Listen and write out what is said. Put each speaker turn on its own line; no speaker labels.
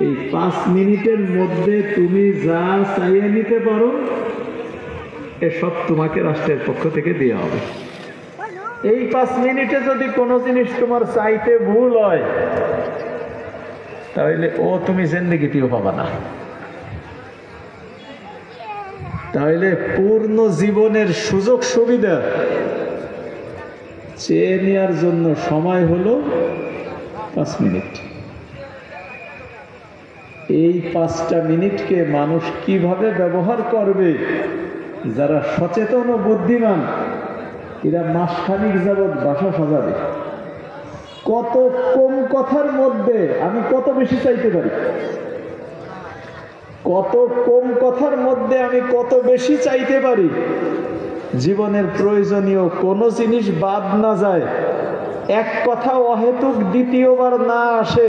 এই 5 মিনিটের মধ্যে তুমি যা চাইয়ে নিতে পারো এসব তোমাকে রাষ্ট্রের পক্ষ থেকে দেওয়া হবে। এই 5 মিনিটে যদি কোনো জিনিস তোমার চাইতে ভুল হয় তাহলে তুমি জিন্দেগিতেও পাবা না। তাহলে পূর্ণ জীবনের সুযোগ সুবিধা চেয়ে নেওয়ার জন্য সময় হলো 5 মিনিট। এই 5টা মিনিটকে মানুষ কিভাবে ব্যবহার করবে, যারা সচেতন ও বুদ্ধিমান এরা মাসখানিক যাবৎ বাসা সাজাবে। কত কম কথার মধ্যে আমি কত বেশি চাইতে পারি, কত কম কথার মধ্যে আমি কত বেশি চাইতে পারি, জীবনের প্রয়োজনীয় কোনো জিনিস বাদ না যায়, এক কথা অহেতুক দ্বিতীয়বার না আসে।